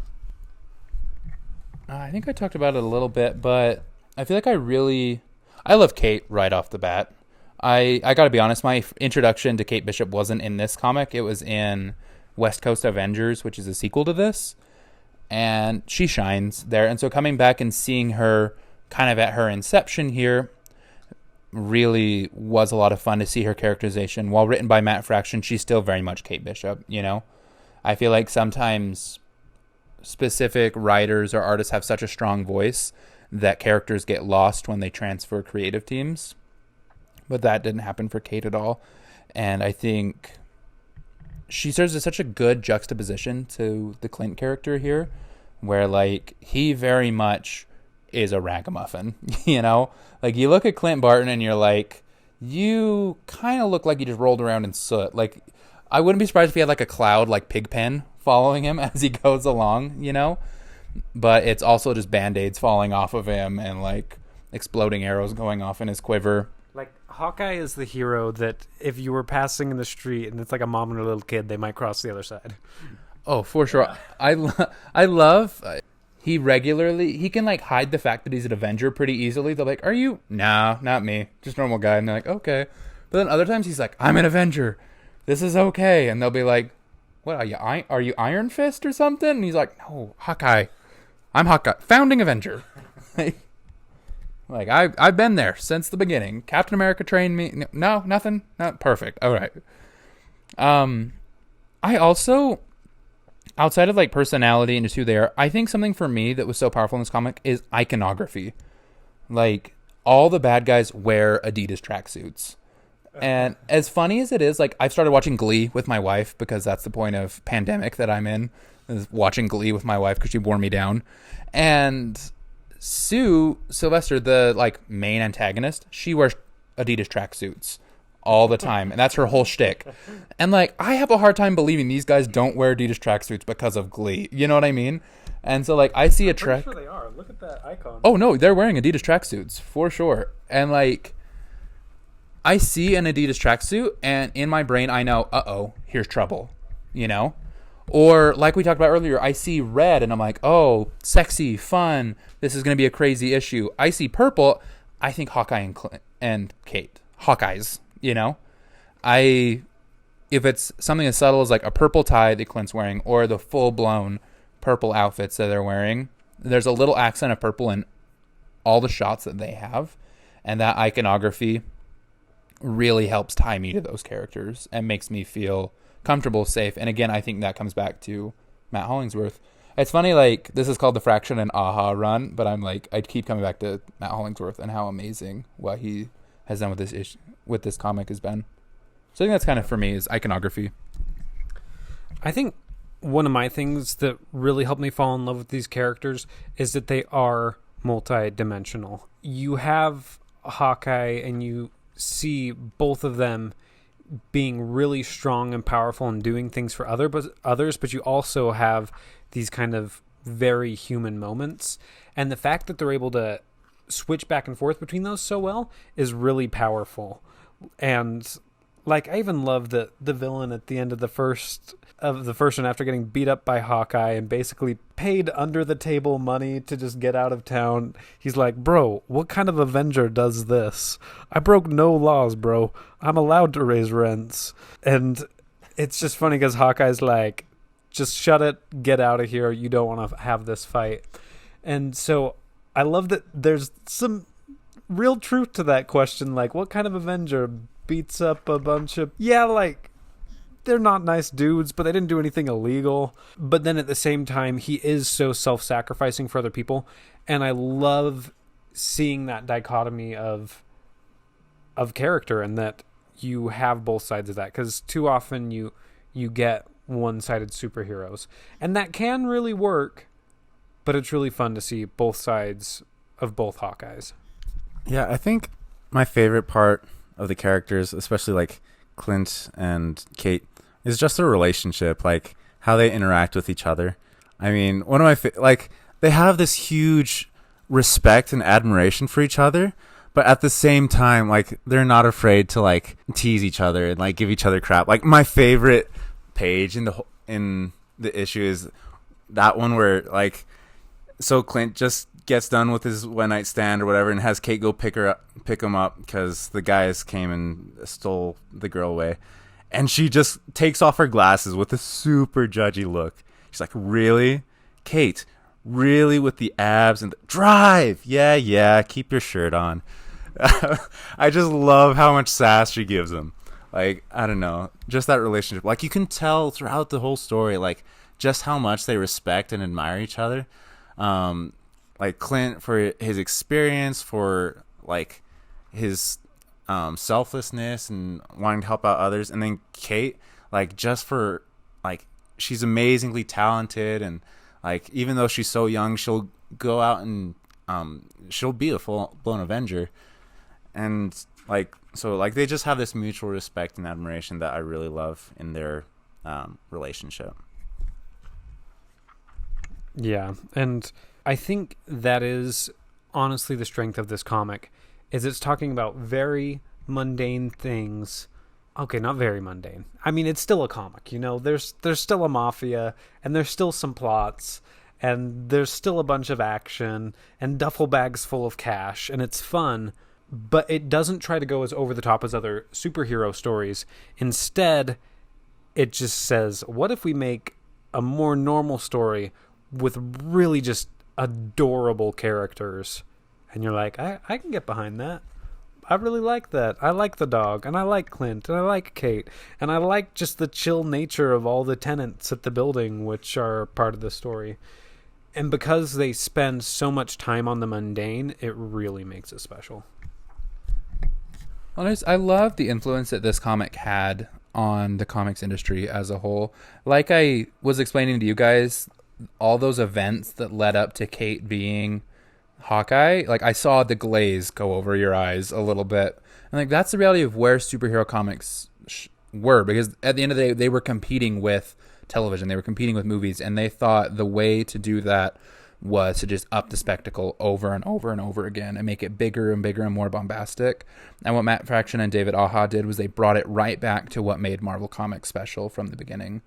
I think I talked about it a little bit, but I feel like I love Kate right off the bat. I got to be honest, my introduction to Kate Bishop wasn't in this comic. It was in West Coast Avengers, which is a sequel to this. And she shines there. And so coming back and seeing her kind of at her inception here really was a lot of fun to see her characterization. While written by Matt Fraction, she's still very much Kate Bishop, you know? I feel like sometimes specific writers or artists have such a strong voice that characters get lost when they transfer creative teams. But that didn't happen for Kate at all. And I think she serves as such a good juxtaposition to the Clint character here, where, like, he very much is a ragamuffin, you know? Like, you look at Clint Barton and you're like, you kind of look like you just rolled around in soot. Like, I wouldn't be surprised if he had, like, a cloud, like Pigpen, following him as he goes along, you know? But it's also just Band-Aids falling off of him and, like, exploding arrows going off in his quiver. Like, Hawkeye is the hero that if you were passing in the street and it's like a mom and a little kid, they might cross the other side. Oh, for sure. I love... he can, like, hide the fact that he's an Avenger pretty easily. They're like, are you? Nah, not me. Just normal guy. And they're like, okay. But then other times he's like, I'm an Avenger. This is okay. And they'll be like, what are you? Are you Iron Fist or something? And he's like, no, Hawkeye. I'm Hawkeye. Founding Avenger. Like, I've been there since the beginning. Captain America trained me. No, nothing. Not perfect. All right. I also, outside of, like, personality and just who they are, I think something for me that was so powerful in this comic is iconography. Like, all the bad guys wear Adidas tracksuits. And as funny as it is, like, I've started watching Glee with my wife because that's the point of pandemic that I'm in, is watching Glee with my wife because she wore me down. And Sue Sylvester, the, like, main antagonist, she wears Adidas tracksuits all the time, and that's her whole shtick. And, like, I have a hard time believing these guys don't wear Adidas tracksuits because of Glee. You know what I mean? And so, like, I see a track. I'm pretty sure they are. Look at that icon. Oh no, they're wearing Adidas tracksuits for sure. And, like, I see an Adidas tracksuit, and in my brain, I know, uh-oh, here's trouble. You know? Or, like we talked about earlier, I see red, and I'm like, oh, sexy, fun. This is going to be a crazy issue. I see purple. I think Hawkeye and Kate. Hawkeyes, you know? If it's something as subtle as, like, a purple tie that Clint's wearing, or the full-blown purple outfits that they're wearing, there's a little accent of purple in all the shots that they have. And that iconography really helps tie me to those characters and makes me feel comfortable, safe. And again, I think that comes back to Matt Hollingsworth. It's funny, like, this is called the Fraction and Aha run, but I'm like, I keep coming back to Matt Hollingsworth and how amazing what he has done with this issue, with this comic has been. So I think that's kind of, for me, is iconography. I think one of my things that really helped me fall in love with these characters is that they are multi-dimensional. You have Hawkeye and you see both of them being really strong and powerful and doing things for others, but you also have these kind of very human moments. And the fact that they're able to switch back and forth between those so well is really powerful. And, like, I even love the villain at the end of the first one, after getting beat up by Hawkeye and basically paid under the table money to just get out of town. He's like, bro, what kind of Avenger does this? I broke no laws, bro. I'm allowed to raise rents. And it's just funny because Hawkeye's like, just shut it, get out of here. You don't want to have this fight. And so I love that there's some real truth to that question. Like, what kind of Avenger beats up a bunch of... Yeah, like, they're not nice dudes, but they didn't do anything illegal. But then at the same time, he is so self-sacrificing for other people. And I love seeing that dichotomy of character, and that you have both sides of that. Because too often you get one-sided superheroes. And that can really work, but it's really fun to see both sides of both Hawkeyes. Yeah, I think my favorite part of the characters, especially like Clint and Kate, is just their relationship, like how they interact with each other. I mean, one of my like, they have this huge respect and admiration for each other, but at the same time, like, they're not afraid to, like, tease each other and, like, give each other crap. Like, my favorite page in the issue is that one where, like, so Clint just gets done with his one night stand or whatever, and has Kate go pick him up because the guys came and stole the girl away, and she just takes off her glasses with a super judgy look. She's like, "Really, Kate? Really, with the abs and the drive? Yeah, keep your shirt on." I just love how much sass she gives him. Like, I don't know, just that relationship. Like, you can tell throughout the whole story, like, just how much they respect and admire each other. Like Clint for his experience, for like his selflessness and wanting to help out others, and then Kate, like, just for like, she's amazingly talented, and like, even though she's so young, she'll go out and she'll be a full-blown Avenger. And like, so like, they just have this mutual respect and admiration that I really love in their relationship. Yeah, and I think that is honestly the strength of this comic, is it's talking about very mundane things. Okay, not very mundane. I mean, it's still a comic, you know. There's still a mafia, and there's still some plots, and there's still a bunch of action, and duffel bags full of cash, and it's fun. But it doesn't try to go as over the top as other superhero stories. Instead, it just says, what if we make a more normal story with really just adorable characters? And you're like, I can get behind that. I really like that. I like the dog, and I like Clint, and I like Kate, and I like just the chill nature of all the tenants at the building, which are part of the story. And because they spend so much time on the mundane, it really makes it special. I love the influence that this comic had on the comics industry as a whole. Like I was explaining to you guys, all those events that led up to Kate being Hawkeye, like, I saw the glaze go over your eyes a little bit. And like, that's the reality of where superhero comics were, because at the end of the day, they were competing with television, they were competing with movies, and they thought the way to do that was to just up the spectacle over and over and over again and make it bigger and bigger and more bombastic. And what Matt Fraction and David Aja did was they brought it right back to what made Marvel Comics special from the beginning.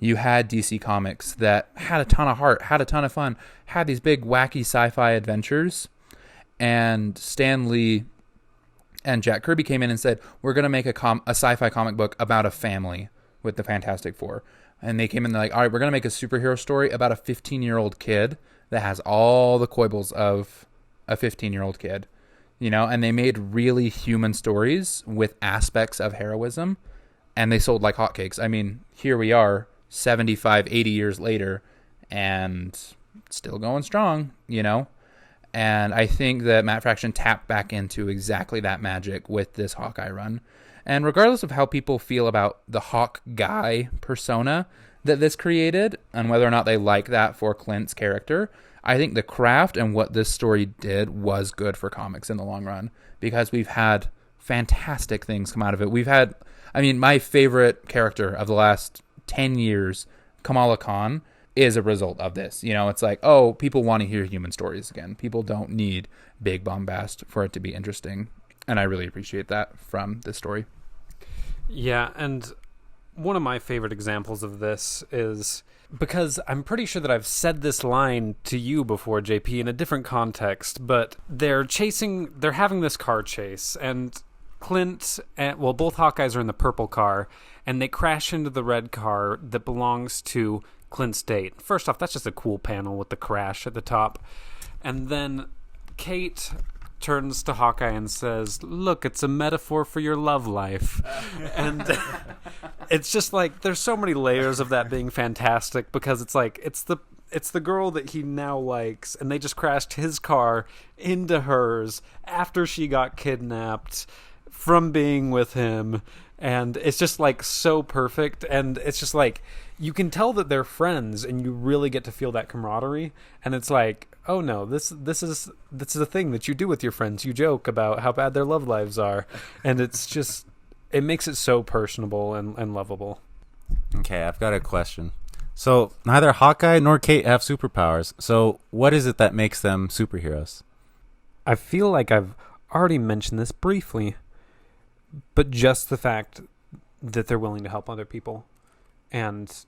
You had DC Comics that had a ton of heart, had a ton of fun, had these big wacky sci-fi adventures, and Stan Lee and Jack Kirby came in and said, we're going to make a sci-fi comic book about a family with the Fantastic Four. And they came in, they're like, all right, we're going to make a superhero story about a 15-year-old kid that has all the foibles of a 15-year-old kid, you know, and they made really human stories with aspects of heroism, and they sold like hotcakes. I mean, here we are 75, 80 years later, and still going strong, you know. And I think that Matt Fraction tapped back into exactly that magic with this Hawkeye run. And regardless of how people feel about the Hawk guy persona that this created, and whether or not they like that for Clint's character, I think the craft and what this story did was good for comics in the long run, because we've had fantastic things come out of it. We've had, I mean, my favorite character of the last 10 years, Kamala Khan, is a result of this. You know, it's like, oh, people want to hear human stories again. People don't need big bombast for it to be interesting. And I really appreciate that from this story. Yeah, and one of my favorite examples of this is, because I'm pretty sure that I've said this line to you before, JP, in a different context, but they're having this car chase, and Clint, both Hawkeyes are in the purple car, and they crash into the red car that belongs to Clint's date. First off, that's just a cool panel with the crash at the top. And then Kate turns to Hawkeye and says, look, it's a metaphor for your love life. And it's just like, there's so many layers of that being fantastic, because it's like, it's the girl that he now likes, and they just crashed his car into hers after she got kidnapped from being with him. And it's just like so perfect, and it's just like, you can tell that they're friends, and you really get to feel that camaraderie. And it's like, oh no, this is a thing that you do with your friends. You joke about how bad their love lives are, and it's just, it makes it so personable and lovable. Okay, I've got a question. So neither Hawkeye nor Kate have superpowers. So what is it that makes them superheroes? I feel like I've already mentioned this briefly, but just the fact that they're willing to help other people and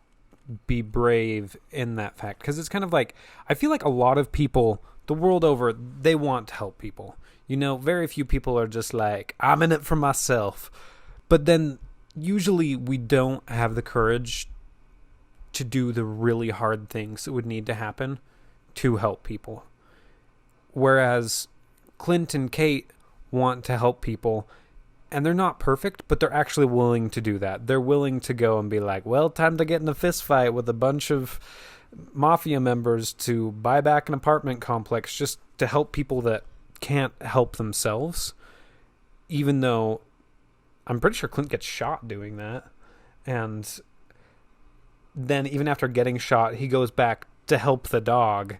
be brave in that fact. Because it's kind of like, I feel like a lot of people, the world over, they want to help people. You know, very few people are just like, I'm in it for myself. But then usually we don't have the courage to do the really hard things that would need to happen to help people. Whereas Clint and Kate want to help people, and they're not perfect, but they're actually willing to do that. They're willing to go and be like, well, time to get in a fist fight with a bunch of mafia members to buy back an apartment complex just to help people that can't help themselves. Even though I'm pretty sure Clint gets shot doing that. And then even after getting shot, he goes back to help the dog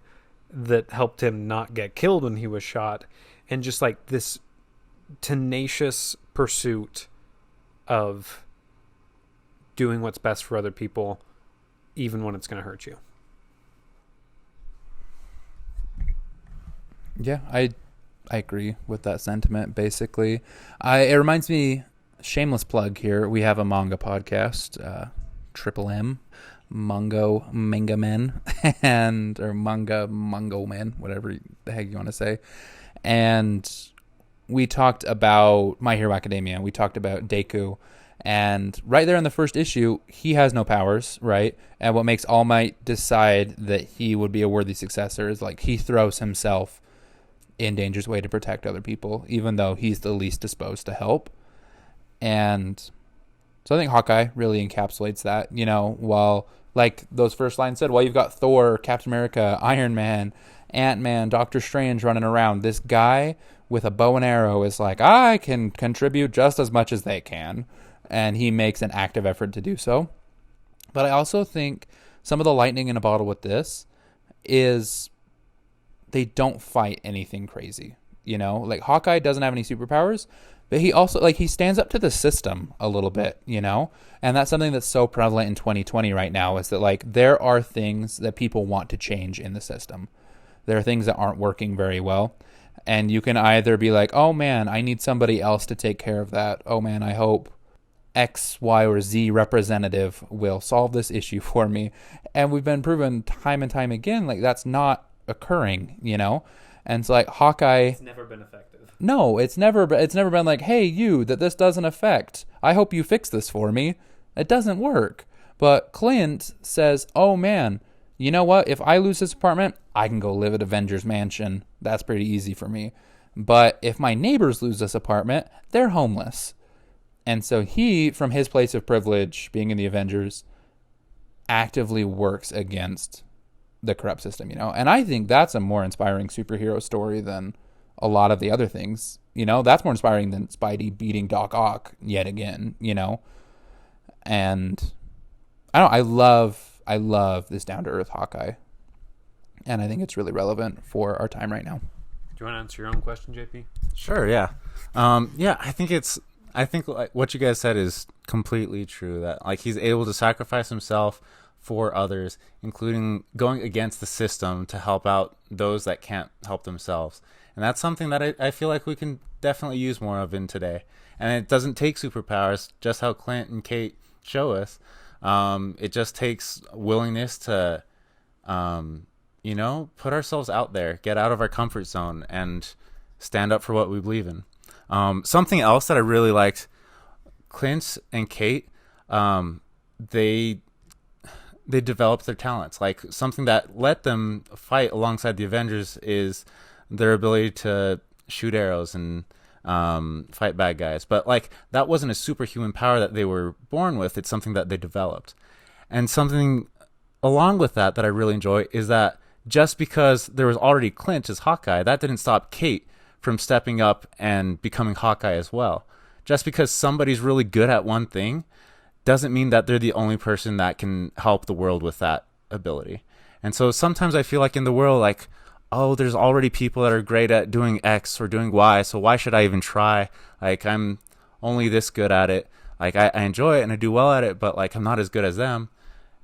that helped him not get killed when he was shot. And just like this tenacious pursuit of doing what's best for other people, even when it's going to hurt you. Yeah, I agree with that sentiment, basically. It reminds me, shameless plug here, we have a manga podcast, Triple M, Manga Men, or Mango Men, whatever the heck you want to say. And we talked about My Hero Academia. We talked about Deku. And right there in the first issue, he has no powers, right? And what makes All Might decide that he would be a worthy successor is like he throws himself in danger's way to protect other people, even though he's the least disposed to help. And so I think Hawkeye really encapsulates that, you know, while like those first lines said, while you've got Thor, Captain America, Iron Man, Ant-Man, Doctor Strange running around, this guy with a bow and arrow is like, I can contribute just as much as they can. And he makes an active effort to do so. But I also think some of the lightning in a bottle with this is they don't fight anything crazy. You know, like Hawkeye doesn't have any superpowers, but he also, like, he stands up to the system a little bit, you know? And that's something that's so prevalent in 2020 right now, is that, like, there are things that people want to change in the system. There are things that aren't working very well. And you can either be like, oh man, I need somebody else to take care of that. Oh man, I hope X, Y, or Z representative will solve this issue for me. And we've been proven time and time again, like, that's not occurring, you know? And it's like Hawkeye, It's never been effective. no, it's never been like, hey, you, that this doesn't affect, I hope you fix this for me. It doesn't work. But Clint says, oh man, you know what? If I lose this apartment, I can go live at Avengers Mansion. That's pretty easy for me. But if my neighbors lose this apartment, they're homeless. And so he, from his place of privilege, being in the Avengers, actively works against the corrupt system, you know? And I think that's a more inspiring superhero story than a lot of the other things. You know, that's more inspiring than Spidey beating Doc Ock yet again, you know? And I love this down-to-earth Hawkeye. And I think it's really relevant for our time right now. Do you want to answer your own question, JP? Sure, yeah. I think like what you guys said is completely true, that like he's able to sacrifice himself for others, including going against the system to help out those that can't help themselves. And that's something that I feel like we can definitely use more of in today. And it doesn't take superpowers, just how Clint and Kate show us. It just takes willingness to, put ourselves out there, get out of our comfort zone, and stand up for what we believe in. Something else that I really liked, Clint and Kate, they developed their talents. Like, something that let them fight alongside the Avengers is their ability to shoot arrows and fight bad guys. But like, that wasn't a superhuman power that they were born with. It's something that they developed. And something along with that I really enjoy is that just because there was already Clint as Hawkeye, that didn't stop Kate from stepping up and becoming Hawkeye as well. Just because somebody's really good at one thing doesn't mean that they're the only person that can help the world with that ability. And so sometimes I feel like in the world, like, oh, there's already people that are great at doing X or doing Y, so why should I even try? Like, I'm only this good at it. Like, I enjoy it and I do well at it, but like, I'm not as good as them.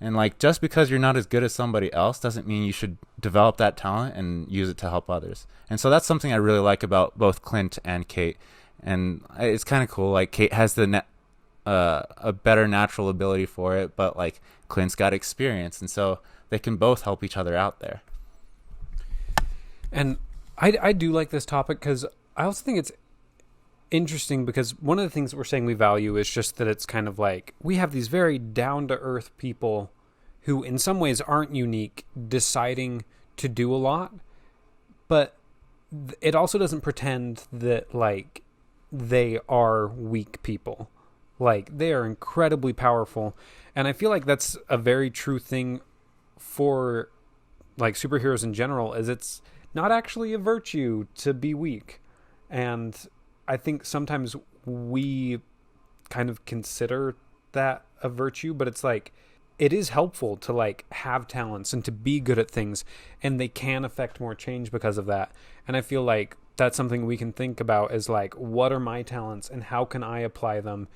And like, just because you're not as good as somebody else doesn't mean you should develop that talent and use it to help others. And so that's something I really like about both Clint and Kate. And it's kind of cool. Like, Kate has a better natural ability for it, but like, Clint's got experience, and so they can both help each other out there. And I do like this topic because I also think it's interesting because one of the things that we're saying we value is just that it's kind of like we have these very down-to-earth people who in some ways aren't unique deciding to do a lot, but it also doesn't pretend that like they are weak people. Like they are incredibly powerful, and I feel like that's a very true thing for like superheroes in general, is it's not actually a virtue to be weak. And I think sometimes we kind of consider that a virtue, but it's like it is helpful to like have talents and to be good at things, and they can affect more change because of that. And I feel like that's something we can think about is like, what are my talents and how can I apply them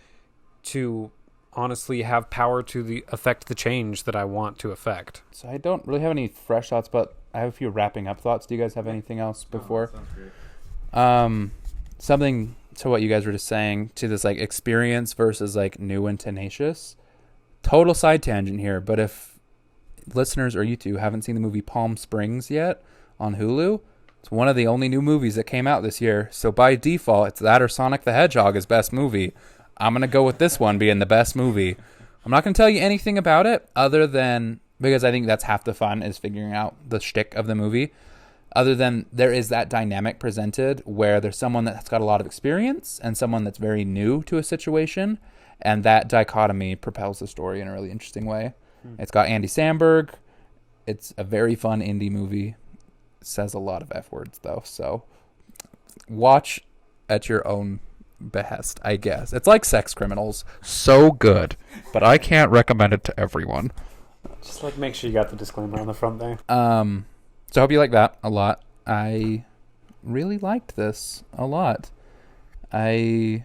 to honestly have power to affect the change that I want to affect. So I don't really have any fresh thoughts, but I have a few wrapping up thoughts. Do you guys have anything else before? Sounds great. Something to what you guys were just saying, to this like experience versus like new and tenacious. Total side tangent here, but if listeners or you two haven't seen the movie Palm Springs yet on Hulu, it's one of the only new movies that came out this year. So by default, it's that or Sonic the Hedgehog is best movie. I'm going to go with this one being the best movie. I'm not going to tell you anything about it other than, because I think that's half the fun is figuring out the shtick of the movie. Other than there is that dynamic presented where there's someone that's got a lot of experience and someone that's very new to a situation. And that dichotomy propels the story in a really interesting way. It's got Andy Samberg. It's a very fun indie movie. It says a lot of F words though. So watch at your own behest, I guess. It's like Sex Criminals. So good. But I can't recommend it to everyone. Just like make sure you got the disclaimer on the front there. So I hope you like that a lot. I really liked this a lot. I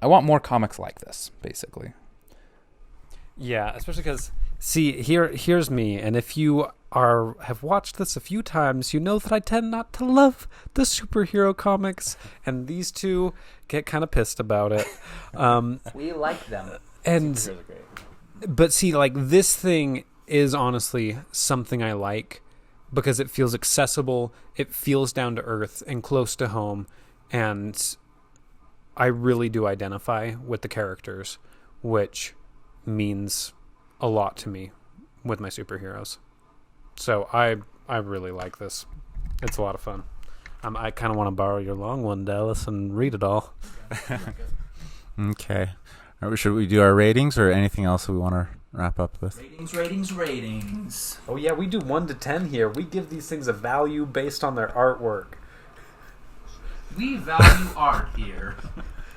want more comics like this, basically. Yeah, especially because, see, here's me, and if you have watched this a few times, you know that I tend not to love the superhero comics, and these two get kind of pissed about it. We like them. But see, like, this thing is honestly something I like because it feels accessible, it feels down to earth and close to home, and I really do identify with the characters, which means a lot to me with my superheroes. So I really like this. It's a lot of fun. I kind of want to borrow your long one, Dallas, and read it all. Okay. Should we do our ratings or anything else we want to wrap up with? Ratings. Oh yeah, we do 1 to 10 here. We give these things a value based on their artwork. We value art here.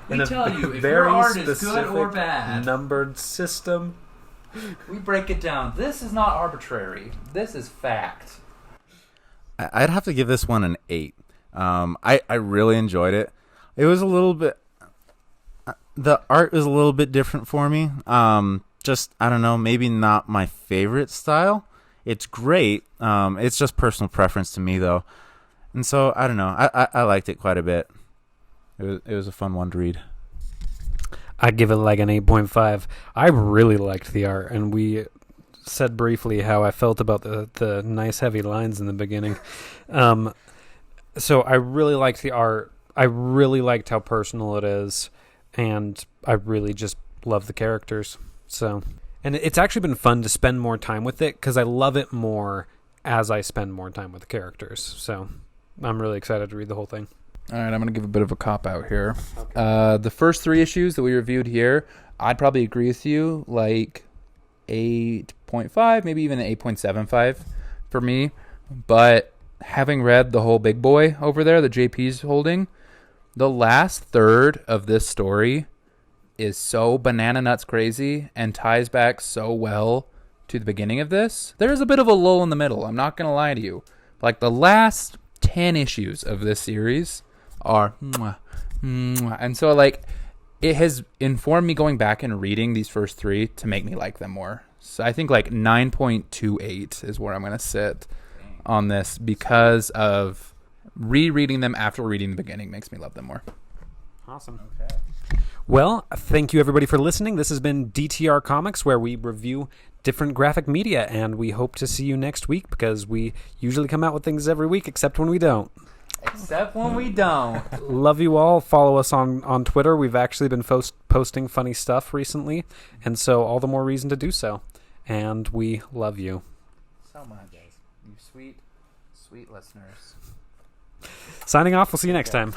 We tell you if your art is good or bad. Numbered system. We break it down. This is not arbitrary. This is fact. I'd have to give this one an 8. I really enjoyed it. It was a little bit... The art is a little bit different for me. Just, I don't know, maybe not my favorite style. It's great. It's just personal preference to me, though. And so, I don't know. I liked it quite a bit. It was a fun one to read. I'd give it like an 8.5. I really liked the art, and we said briefly how I felt about the nice heavy lines in the beginning. So I really liked the art. I really liked how personal it is, and I really just love the characters. So, and it's actually been fun to spend more time with it because I love it more as I spend more time with the characters. So I'm really excited to read the whole thing. All right, I'm going to give a bit of a cop-out here. Okay. The first 3 issues that we reviewed here, I'd probably agree with you, like 8.5, maybe even an 8.75 for me. But having read the whole big boy over there that JP's holding, the last third of this story is so banana nuts crazy and ties back so well to the beginning of this. There's a bit of a lull in the middle, I'm not going to lie to you. Like the last 10 issues of this series are and so like it has informed me going back and reading these first 3 to make me like them more. So I think like 9.28 is where I'm going to sit on this because of rereading them after reading the beginning makes me love them more. Awesome. Okay. Well, thank you everybody for listening. This has been DTR Comics, where we review different graphic media, and we hope to see you next week because we usually come out with things every week, except when we don't. Except when we don't. Love you all. Follow us on Twitter. We've actually been posting funny stuff recently, and so all the more reason to do so. And we love you. So much. You sweet, sweet listeners. Signing off. We'll see you next time.